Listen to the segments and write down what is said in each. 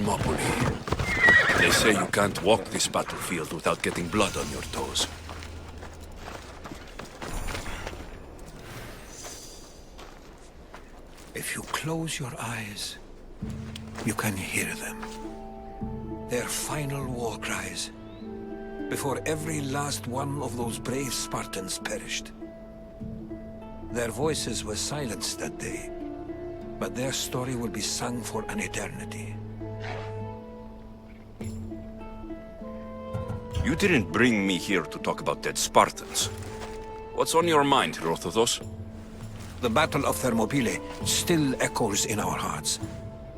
Thermopylae. They say you can't walk this battlefield without getting blood on your toes. If you close your eyes, you can hear them. Their final war cries, before every last one of those brave Spartans perished. Their voices were silenced that day, but their story will be sung for an eternity. You didn't bring me here to talk about dead Spartans. What's on your mind, Herodotus? The Battle of Thermopylae still echoes in our hearts.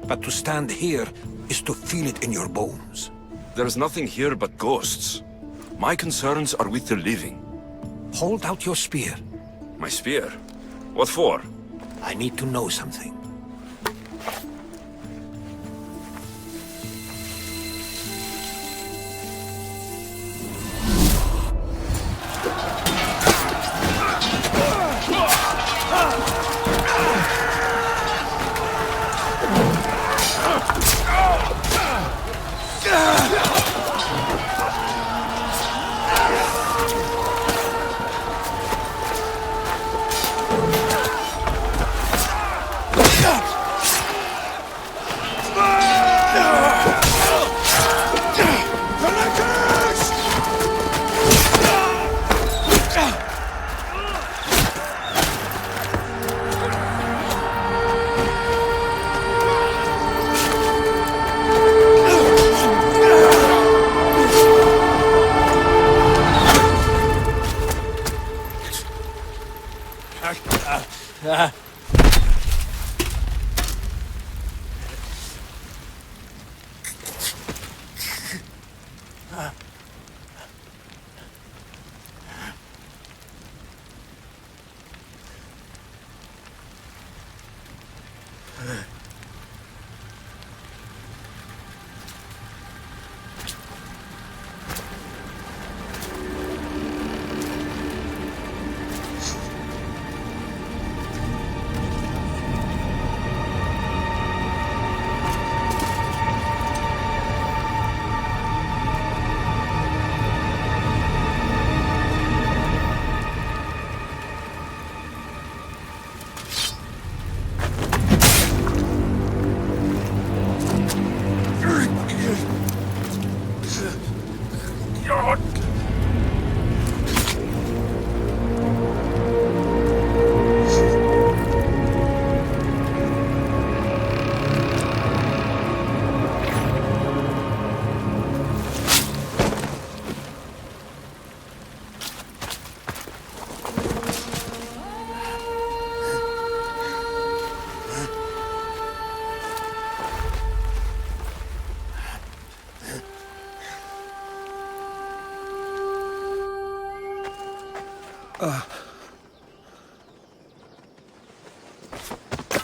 But to stand here is to feel it in your bones. There's nothing here but ghosts. My concerns are with the living. Hold out your spear. My spear? What for? I need to know something.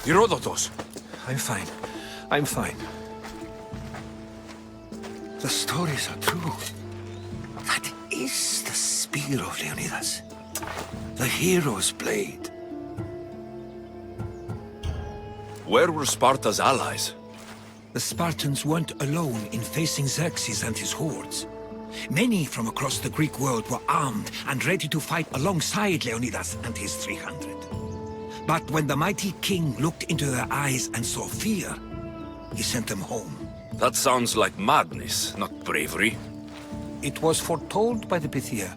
Herodotus! I'm fine. I'm fine. The stories are true. That is the spear of Leonidas. The hero's blade. Where were Sparta's allies? The Spartans weren't alone in facing Xerxes and his hordes. Many from across the Greek world were armed and ready to fight alongside Leonidas and his 300. But when the mighty king looked into their eyes and saw fear, he sent them home. That sounds like madness, not bravery. It was foretold by the Pythia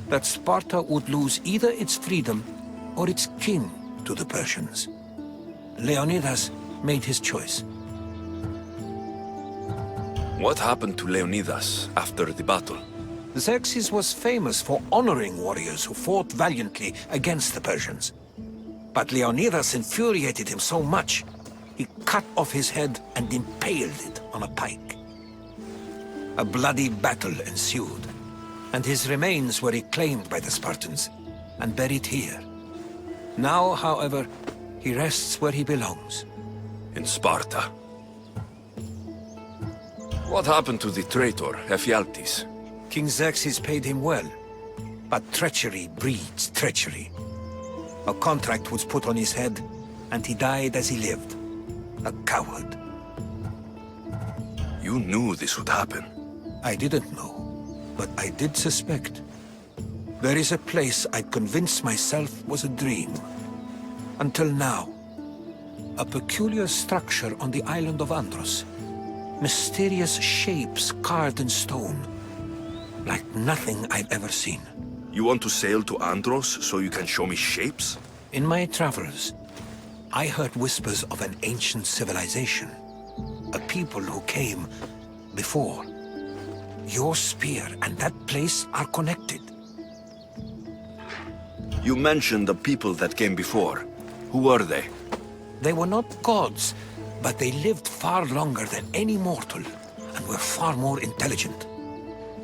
that Sparta would lose either its freedom or its king to the Persians. Leonidas made his choice. What happened to Leonidas after the battle? Xerxes was famous for honoring warriors who fought valiantly against the Persians. But Leonidas infuriated him so much, he cut off his head and impaled it on a pike. A bloody battle ensued, and his remains were reclaimed by the Spartans and buried here. Now, however, he rests where he belongs. In Sparta. What happened to the traitor, Ephialtes? King Xerxes paid him well, but treachery breeds treachery. A contract was put on his head, and he died as he lived. A coward. You knew this would happen. I didn't know, but I did suspect. There is a place I'd convinced myself was a dream. Until now. A peculiar structure on the island of Andros. Mysterious shapes carved in stone. Like nothing I've ever seen. You want to sail to Andros so you can show me shapes? In my travels, I heard whispers of an ancient civilization. A people who came before. Your spear and that place are connected. You mentioned the people that came before. Who were they? They were not gods, but they lived far longer than any mortal, and were far more intelligent.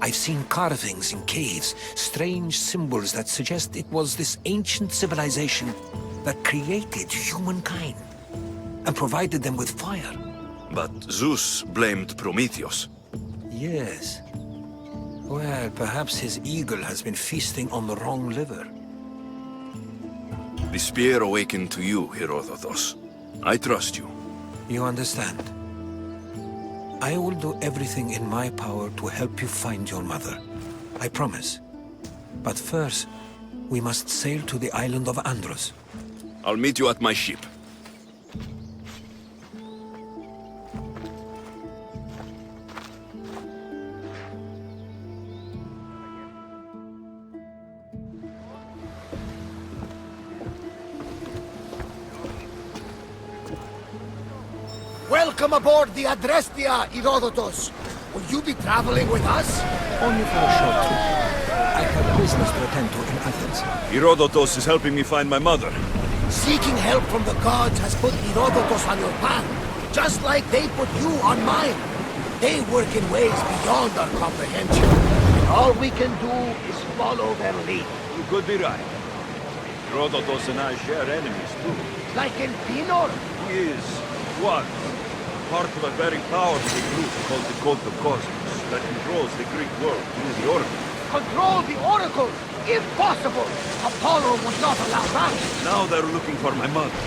I've seen carvings in caves, strange symbols that suggest it was this ancient civilization that created humankind, and provided them with fire. But Zeus blamed Prometheus. Yes. Well, perhaps his eagle has been feasting on the wrong liver. The spear awakened to you, Herodotus. I trust you. You understand? I will do everything in my power to help you find your mother. I promise. But first, we must sail to the island of Andros. I'll meet you at my ship. Welcome aboard the Adrestia, Herodotus. Will you be traveling with us? Only for a short trip. I have business to attend to in Athens. Herodotus is helping me find my mother. Seeking help from the gods has put Herodotus on your path, just like they put you on mine. They work in ways beyond our comprehension, and all we can do is follow their lead. You could be right. Herodotus and I share enemies, too. Like Elpinor? He is, was, part of a very powerful group called the Cult of Cosmos that controls the Greek world through the Oracle. Control the Oracle! Impossible! Apollo would not allow that! Now they're looking for my mother.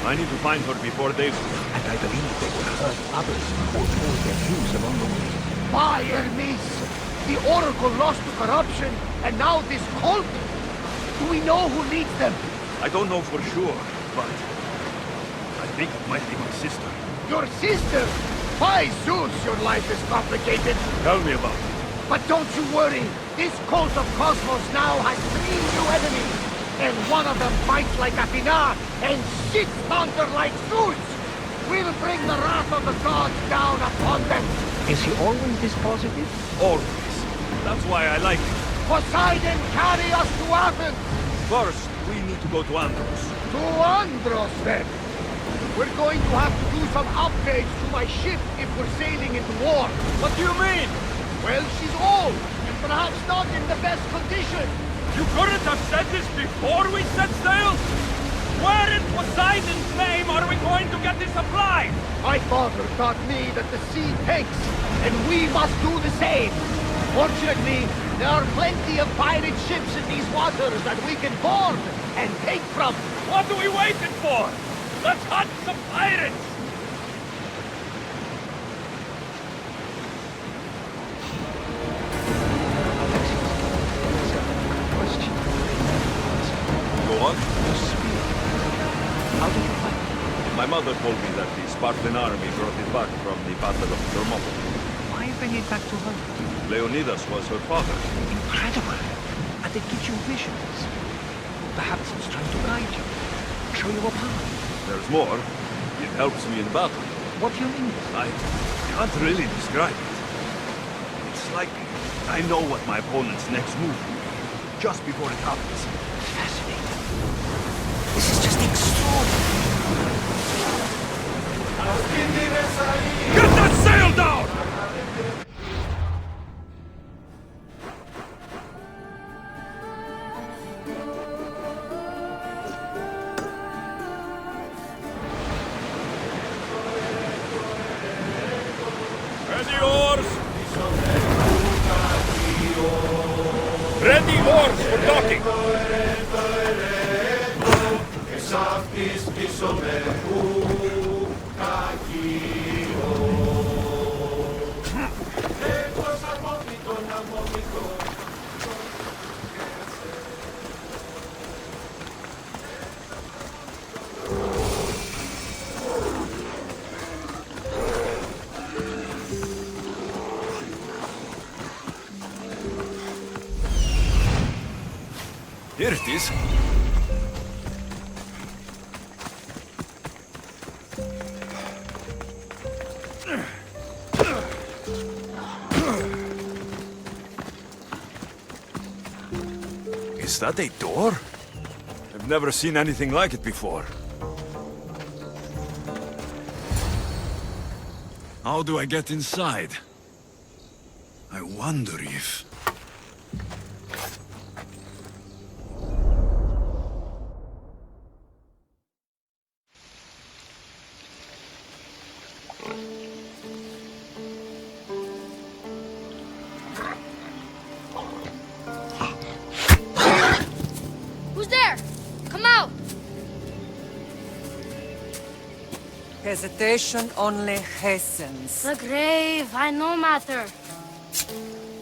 I need to find her before they do. And I believe they will hurt others who oppose their views along the way. By Hermes! The Oracle lost to corruption, and now this cult? Do we know who leads them? I don't know for sure, but I think it might be my sister. Your sister? By Zeus, your life is complicated. Tell me about it. But don't you worry. This cult of Cosmos now has 3 new enemies. And one of them fights like Athena and shits thunder like Zeus. We'll bring the wrath of the gods down upon them. Is he always this positive? Always. That's why I like it. Poseidon, carry us to Athens. First, we need to go to Andros. To Andros, then. We're going to have to do some upgrades to my ship if we're sailing into war. What do you mean? Well, she's old, and perhaps not in the best condition. You couldn't have said this before we set sail? Where in Poseidon's name are we going to get this supplies? My father taught me that the sea takes, and we must do the same. Fortunately, there are plenty of pirate ships in these waters that we can board and take from. What are we waiting for? Let's hunt some pirates! Go on. How did you find it? My mother told me that the Spartan army brought it back from the Battle of Thermopylae. Why bring it back to her? Leonidas was her father. Incredible. And it gives you visions. Perhaps it's trying to guide you. Show you a path. There's more. It helps me in battle. What do you mean? I can't really describe it. It's like I know what my opponent's next move will be, just before it happens. Fascinating. This is just extraordinary. Get that sail down! Ready oars! Ready oars for docking! please. Is that a door? I've never seen anything like it before. How do I get inside? I wonder if... Who's there? Come out! Hesitation only hastens. The grave, I no matter.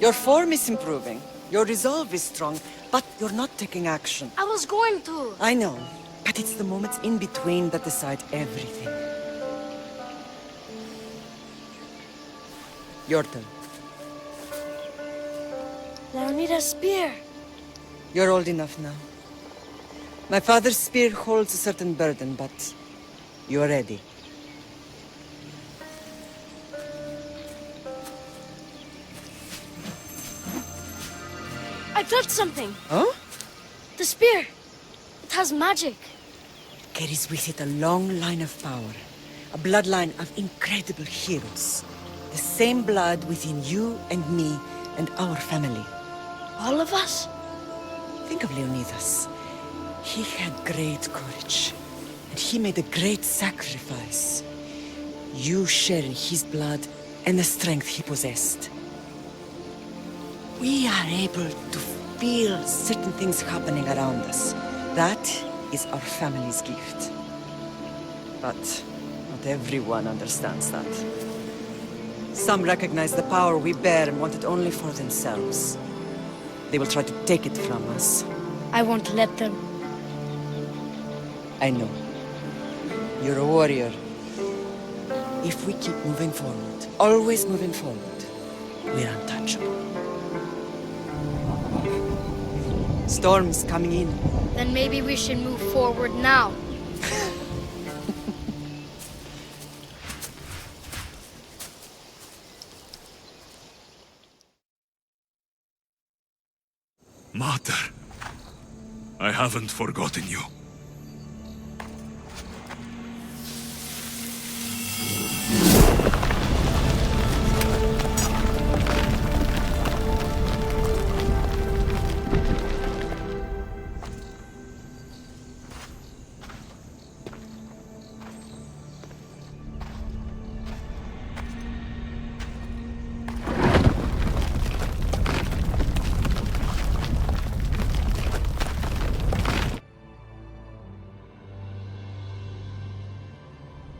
Your form is improving. Your resolve is strong, but you're not taking action. I was going to. I know, but it's the moments in between that decide everything. Your turn. Leonida's spear. You're old enough now. My father's spear holds a certain burden, but you're ready. I touched something. Huh? The spear. It has magic. It carries with it a long line of power. A bloodline of incredible heroes. The same blood within you and me and our family. All of us? Think of Leonidas. He had great courage, and he made a great sacrifice. You share in his blood and the strength he possessed. We are able to feel certain things happening around us. That is our family's gift. But not everyone understands that. Some recognize the power we bear and want it only for themselves. They will try to take it from us. I won't let them. I know. You're a warrior. If we keep moving forward, always moving forward, we're untouchable. Storm's coming in. Then maybe we should move forward now. Mater, I haven't forgotten you.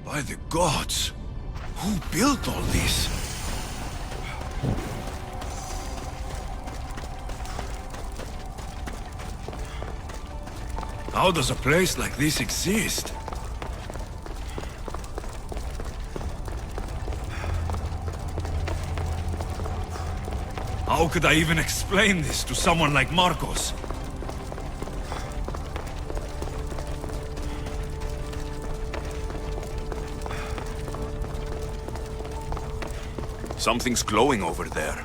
By the gods! Who built all this? How does a place like this exist? How could I even explain this to someone like Marcos? Something's glowing over there.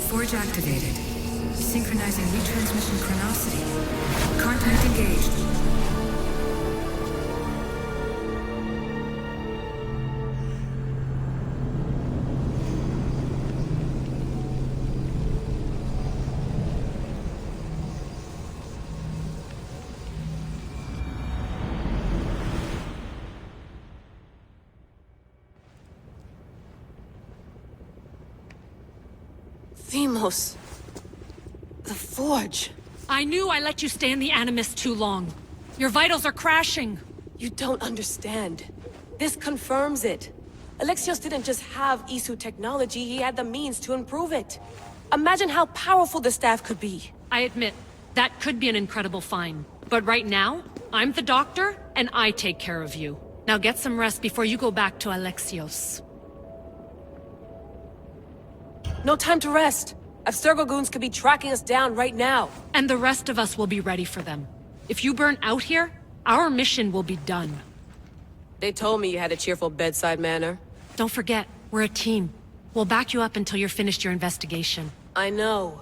Forge activated. Synchronizing retransmission chronicity. Contact engaged. Themos. The Forge. I knew I let you stay in the Animus too long. Your vitals are crashing! You don't understand. This confirms it. Alexios didn't just have Isu technology, he had the means to improve it. Imagine how powerful the staff could be. I admit, that could be an incredible find. But right now, I'm the doctor, and I take care of you. Now get some rest before you go back to Alexios. No time to rest. Abstergo goons could be tracking us down right now. And the rest of us will be ready for them. If you burn out here, our mission will be done. They told me you had a cheerful bedside manner. Don't forget, we're a team. We'll back you up until you're finished your investigation. I know.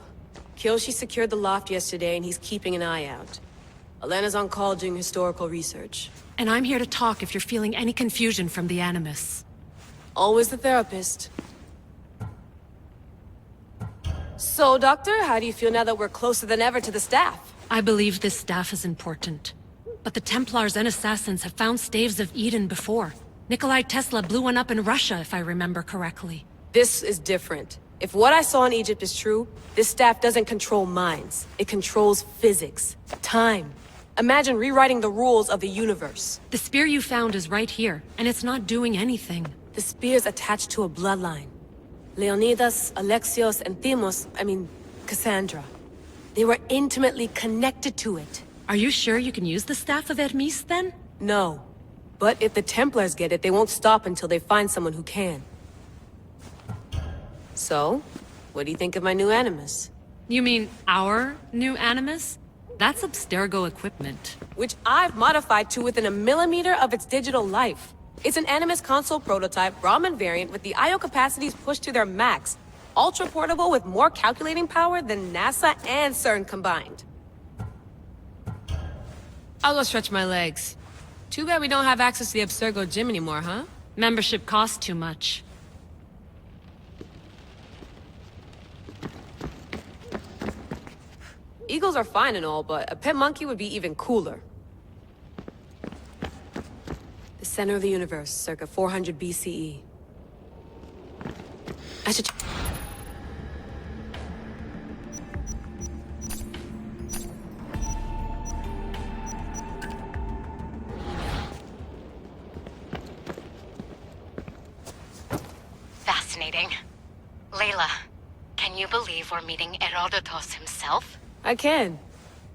Kyoshi secured the loft yesterday and he's keeping an eye out. Elena's on call doing historical research. And I'm here to talk if you're feeling any confusion from the Animus. Always the therapist. So, Doctor, how do you feel now that we're closer than ever to the staff? I believe this staff is important. But the Templars and Assassins have found staves of Eden before. Nikolai Tesla blew one up in Russia, if I remember correctly. This is different. If what I saw in Egypt is true, this staff doesn't control minds. It controls physics, time. Imagine rewriting the rules of the universe. The spear you found is right here, and it's not doing anything. The spear's attached to a bloodline. Leonidas, Alexios, and Cassandra. They were intimately connected to it. Are you sure you can use the Staff of Hermes, then? No. But if the Templars get it, they won't stop until they find someone who can. So, what do you think of my new Animus? You mean our new Animus? That's Abstergo equipment. Which I've modified to within a millimeter of its digital life. It's an Animus console prototype, Raman variant with the I/O capacities pushed to their max. Ultra portable with more calculating power than NASA and CERN combined. I'll go stretch my legs. Too bad we don't have access to the Abstergo gym anymore, huh? Membership costs too much. Eagles are fine and all, but a pet monkey would be even cooler. The center of the universe, circa 400 BCE. I should... Fascinating. Layla, can you believe we're meeting Herodotus himself? I can.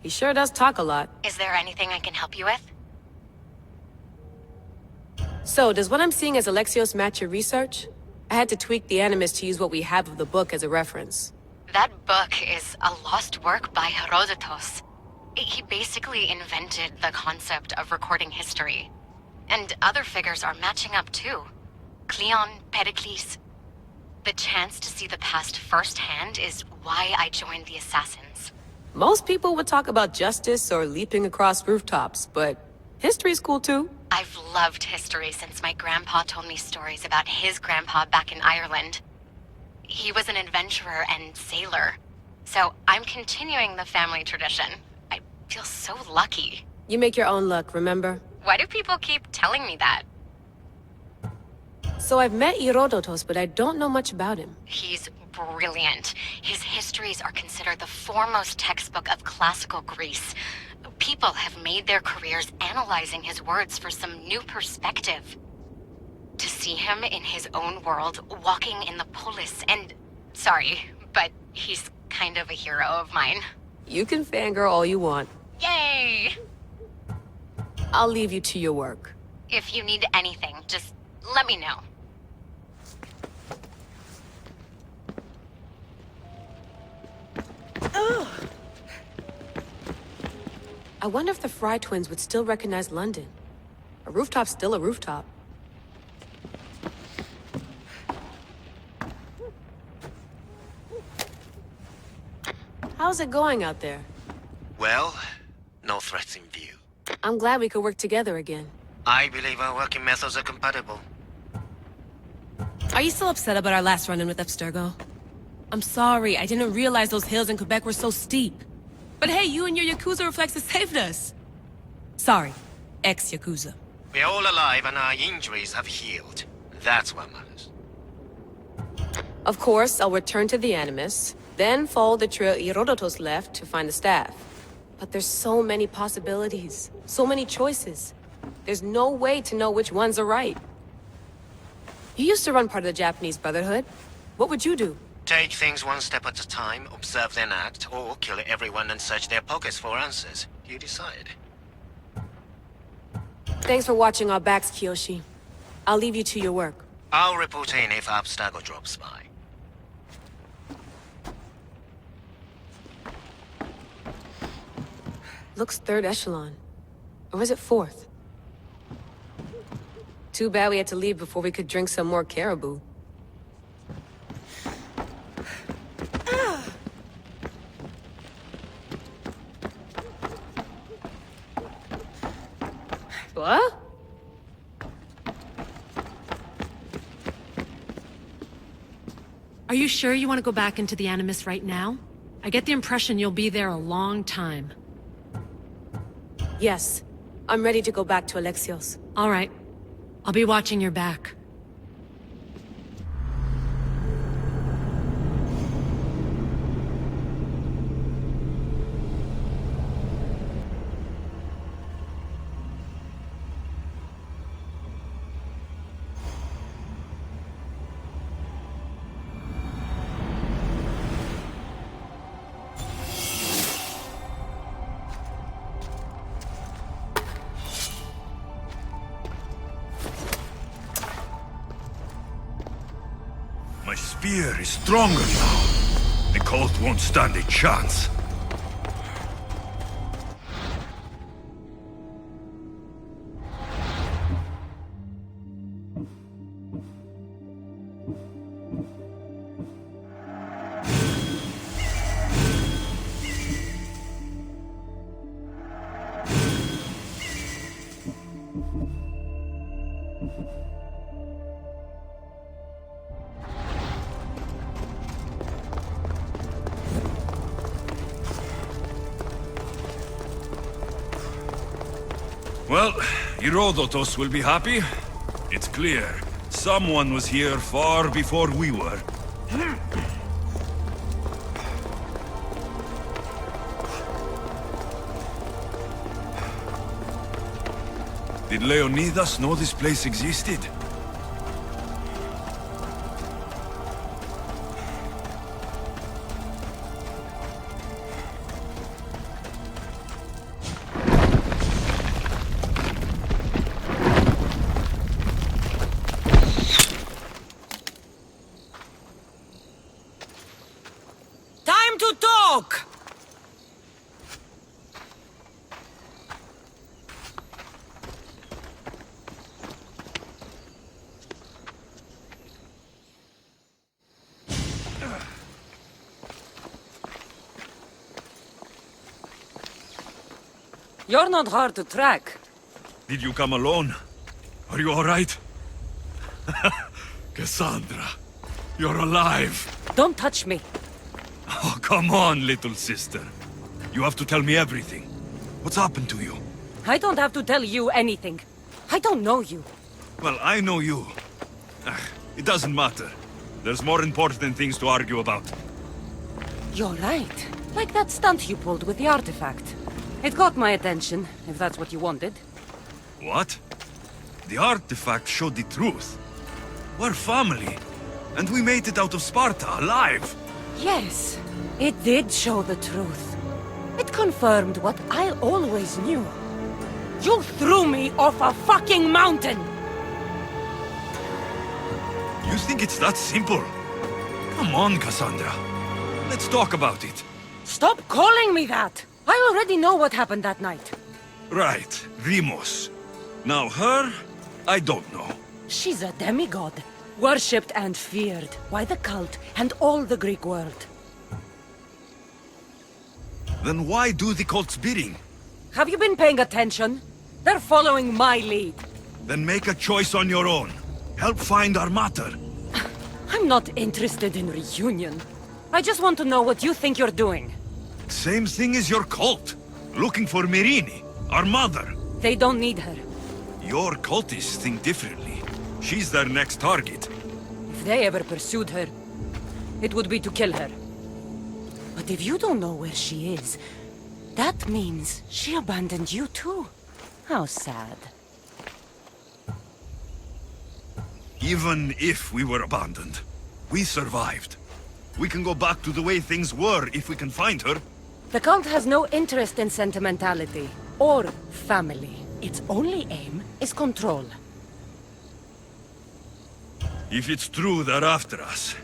He sure does talk a lot. Is there anything I can help you with? So, does what I'm seeing as Alexios match your research? I had to tweak the Animus to use what we have of the book as a reference. That book is a lost work by Herodotus. He basically invented the concept of recording history. And other figures are matching up too. Cleon, Pericles. The chance to see the past firsthand is why I joined the Assassins. Most people would talk about justice or leaping across rooftops, but history's cool too. I've loved history since my grandpa told me stories about his grandpa back in Ireland. He was an adventurer and sailor, so I'm continuing the family tradition. I feel so lucky. You make your own luck, remember? Why do people keep telling me that? So I've met Herodotus, but I don't know much about him. He's brilliant. His histories are considered the foremost textbook of classical Greece. People have made their careers analyzing his words for some new perspective. To see him in his own world, walking in the polis, and... Sorry, but he's kind of a hero of mine. You can fangirl all you want. Yay! I'll leave you to your work. If you need anything, just let me know. I wonder if the Fry twins would still recognize London. A rooftop's still a rooftop. How's it going out there? Well, no threats in view. I'm glad we could work together again. I believe our working methods are compatible. Are you still upset about our last run-in with Abstergo? I'm sorry, I didn't realize those hills in Quebec were so steep. But hey, you and your Yakuza reflexes saved us. Sorry, ex-Yakuza. We're all alive and our injuries have healed. That's what matters. Of course, I'll return to the Animus, then follow the trail Herodotus left to find the staff. But there's so many possibilities, so many choices. There's no way to know which ones are right. You used to run part of the Japanese Brotherhood. What would you do? Take things one step at a time, observe then act, or kill everyone and search their pockets for answers. You decide. Thanks for watching our backs, Kiyoshi. I'll leave you to your work. I'll report in if Abstergo drops by. Looks third echelon. Or is it fourth? Too bad we had to leave before we could drink some more caribou. What? Are you sure you want to go back into the Animus right now? I get the impression you'll be there a long time. Yes. I'm ready to go back to Alexios. All right. I'll be watching your back. My spear is stronger now. The cult won't stand a chance. Well, Herodotus will be happy. It's clear. Someone was here far before we were. Did Leonidas know this place existed? Time to talk! You're not hard to track. Did you come alone? Are you all right? Cassandra, you're alive. Don't touch me. Oh, come on, little sister. You have to tell me everything. What's happened to you? I don't have to tell you anything. I don't know you. Well, I know you. It doesn't matter. There's more important things to argue about. You're right. Like that stunt you pulled with the artifact. It got my attention, if that's what you wanted. What? The artifact showed the truth. We're family. And we made it out of Sparta alive. Yes, it did show the truth. It confirmed what I always knew. You threw me off a fucking mountain! You think it's that simple? Come on, Cassandra. Let's talk about it. Stop calling me that! I already know what happened that night. Right, Deimos. Now her, I don't know. She's a demigod, worshipped and feared by the cult and all the Greek world. Then why do the cult's bidding? Have you been paying attention? They're following my lead. Then make a choice on your own. Help find our mater. I'm not interested in reunion. I just want to know what you think you're doing. Same thing as your cult. Looking for Myrrine, our mother. They don't need her. Your cultists think differently. She's their next target. If they ever pursued her, it would be to kill her. But if you don't know where she is, That means she abandoned you too. How sad. Even if we were abandoned, we survived. We can go back to the way things were if we can find her. The cult has no interest in sentimentality or family. Its only aim is control. If it's true they're after us,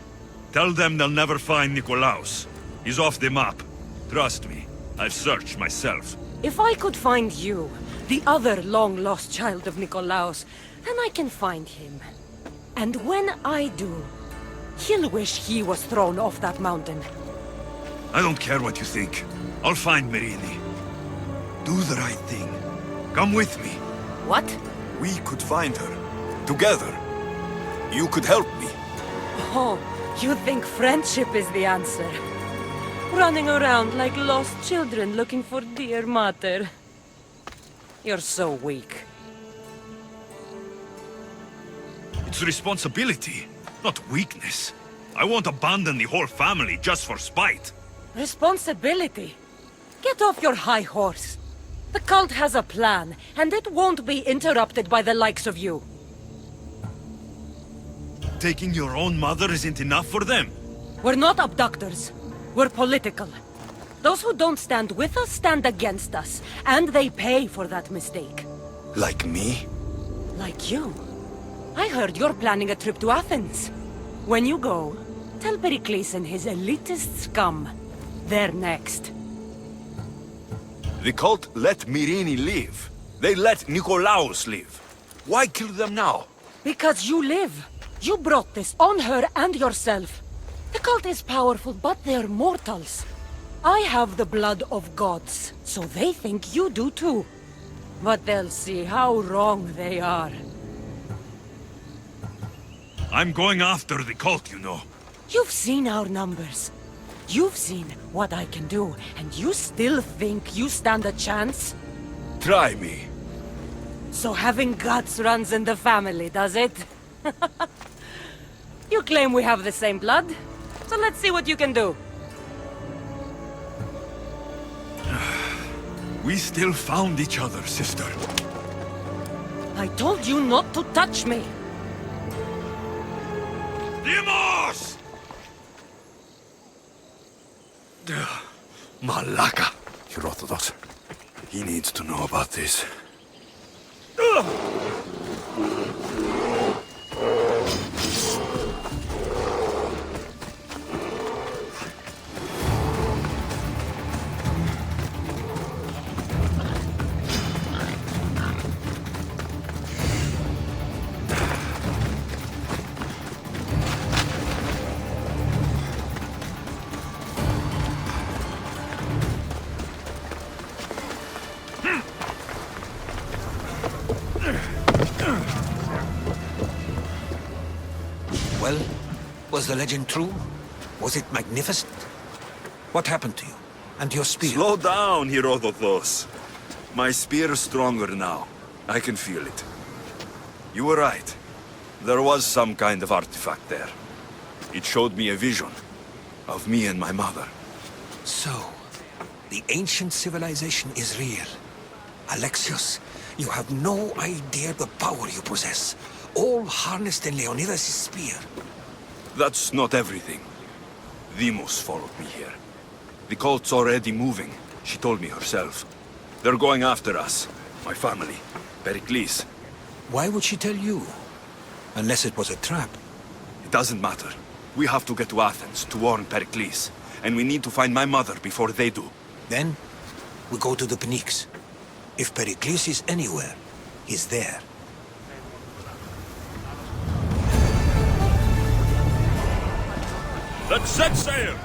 tell them they'll never find Nikolaos. He's off the map. Trust me, I've searched myself. If I could find you, the other long-lost child of Nikolaos, then I can find him. And when I do, he'll wish he was thrown off that mountain. I don't care what you think. I'll find Myrini. Do the right thing. Come with me. What? We could find her. Together. You could help me. Oh, you think friendship is the answer? Running around like lost children looking for dear mater. You're so weak. It's responsibility, not weakness. I won't abandon the whole family just for spite. Responsibility? Get off your high horse. The cult has a plan, and it won't be interrupted by the likes of you. Taking your own mother isn't enough for them. We're not abductors. We're political. Those who don't stand with us stand against us, and they pay for that mistake. Like me? Like you. I heard you're planning a trip to Athens. When you go, tell Pericles and his elitist scum. They're next. The cult let Myrini live. They let Nikolaos live. Why kill them now? Because you live. You brought this on her and yourself. The cult is powerful, but they're mortals. I have the blood of gods, so they think you do too. But they'll see how wrong they are. I'm going after the cult, you know. You've seen our numbers. You've seen what I can do, and you still think you stand a chance? Try me. So having guts runs in the family, does it? You claim we have the same blood, so let's see what you can do. We still found each other, sister. I told you not to touch me. Dimos! Malaka. Herodotus. He needs to know about this. Well, was the legend true? Was it magnificent? What happened to you? And your spear? Slow down, Herodotus. My spear is stronger now. I can feel it. You were right. There was some kind of artifact there. It showed me a vision of me and my mother. So, the ancient civilization is real. Alexios, you have no idea the power you possess. All harnessed in Leonidas' spear. That's not everything. Demos followed me here. The cult's already moving. She told me herself. They're going after us. My family. Pericles. Why would she tell you? Unless it was a trap. It doesn't matter. We have to get to Athens to warn Pericles. And we need to find my mother before they do. Then, we go to the Pnyx. If Pericles is anywhere, he's there. Let's set sail!